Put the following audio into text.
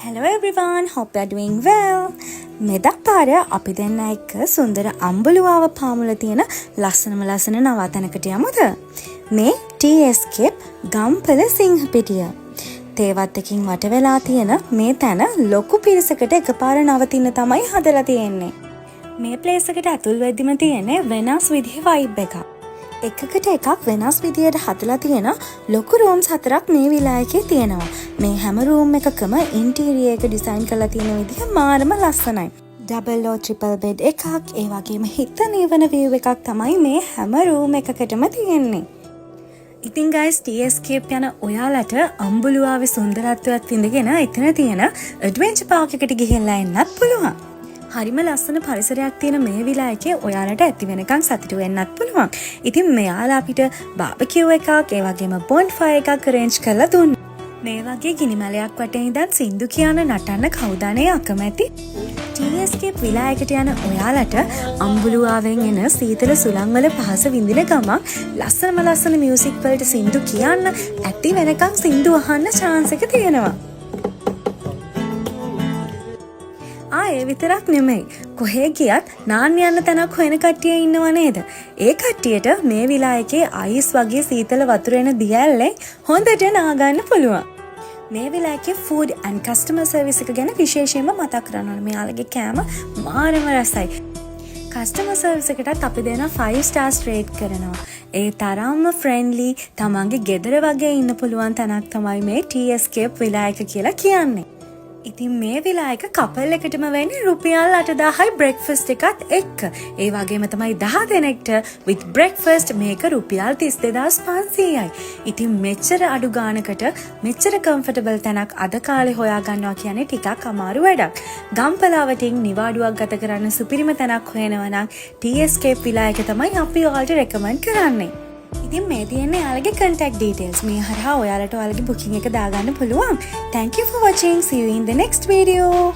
Hello everyone, hope you're doing well. මෙදක් පාර අපි දෙන්න එක්ක සුන්දර අම්බලුවාව පාමුල තියෙන ලස්සනම ලස්සන නවාතැනකට යමුද? මේ TScape ගම්පල සිංහපිටිය. තේවත්තකින් වට වෙලා තියෙන මේ තැන ලොකු පිරිසකට එකපාර නවතින්න තමයි හදලා තියෙන්නේ. මේ ප්ලේස් එකට ඇතුල් වෙද්දිම තියෙන්නේ වෙනස් විදිහේ vibe එකක්. එකකට එකක් වෙනස් විදියට හදලා තියෙන ලොකු රූම්ස් 4ක් මේ විලායකේ තියෙනවා. මේ හැම රූම් එකකම ඉන්ටීරියර් එක ඩිසයින් කරලා තියෙන විදිහ මාරම ලස්සනයි. ඩබල් or ට්‍රිපල් බෙඩ් එකක්, ඒ වගේම හිත නිවන view එකක් තමයි මේ හැම රූම් එකකටම තියෙන්නේ. ඉතින් guys, TScape යන ඔයාලට අම්බුලුවාවේ සුන්දරත්වයක් විඳගෙන එතන තියෙන ඇඩ්වෙන්චර් පාක් එකට ගිහිල්ලා එන්නත් පුළුවන්. හරිම ලස්සන පරිසරයක් තියෙන මේ විලායකේ ඔයාලට ඇති වෙනකන් සතුටු වෙන්නත් පුළුවන්. ඉතින් මෙයාලා අපිට බාබකියු එකක්, ඒ වගේම බොන්ෆයර් එකක් arrange කරලා දුන්නා. මේ වගේ ගිනිමැලයක් වටේ ඉඳන් සින්දු කියන නටන්න කවුදානේ අකමැති? TScape විලායකට යන ඔයාලට අම්බුලුවාවෙන් එන සීතල සුළං වල පහස විඳින ගමන් ලස්සන මියුසික් වලට සින්දු කියන්න, ඇති වෙනකන් සින්දු අහන්න chance එක තියෙනවා. ඒ විතරක් නෙමෙයි, කොහේ ගියත් නාන්න යන්න තැනක් හොයන කට්ටිය ඉන්නව නේද? ඒ කට්ටියට මේ විලායකේ අයිස් වගේ සීතල වතුර එන දියැල්ලෙන් හොඳට නාගන්න පුළුවන්. මේ විලායකේ food and customer service එක ගැන විශේෂයෙන්ම මතක් කරන්න ඕනේ. මෙයාලගේ කෑම මාරම රසයි. customer service එකටත් අපි දෙන 5 stars rate කරනවා. ඒ තරම්ම friendly, තමන්ගේ ගෙදර වගේ ඉන්න පුළුවන් තැනක් තමයි මේ TScape විලායක කියලා කියන්නේ. ඉතින් මේ විලායක කපල් එකටම වෙන්නේ රුපියල් 8000යි බ්‍රෙක්ෆාස්ට් එකත් එක්ක. ඒ වගේම තමයි 10 දෙනෙක්ට with breakfast මේක රුපියල් 32500යි. ඉතින් මෙච්චර අඩු ගානකට මෙච්චර comfortable තැනක් අද කාලේ හොයා ගන්නවා කියන්නේ ටිකක් අමාරු වැඩක්. ගම්පලාවටින් නිවාඩුවක් ගත කරන්න සුපිරිම තැනක් හොයනවා නම් TScape විලායක තමයි අපි ඔයාලට recommend කරන්නේ. ඉතින් මේ තියෙන්නේ යාළගේ contact details. මේ හරහා ඔයාලට ඔයාලගේ booking එක දාගන්න පුළුවන්. Thank you for watching. See you in the next video.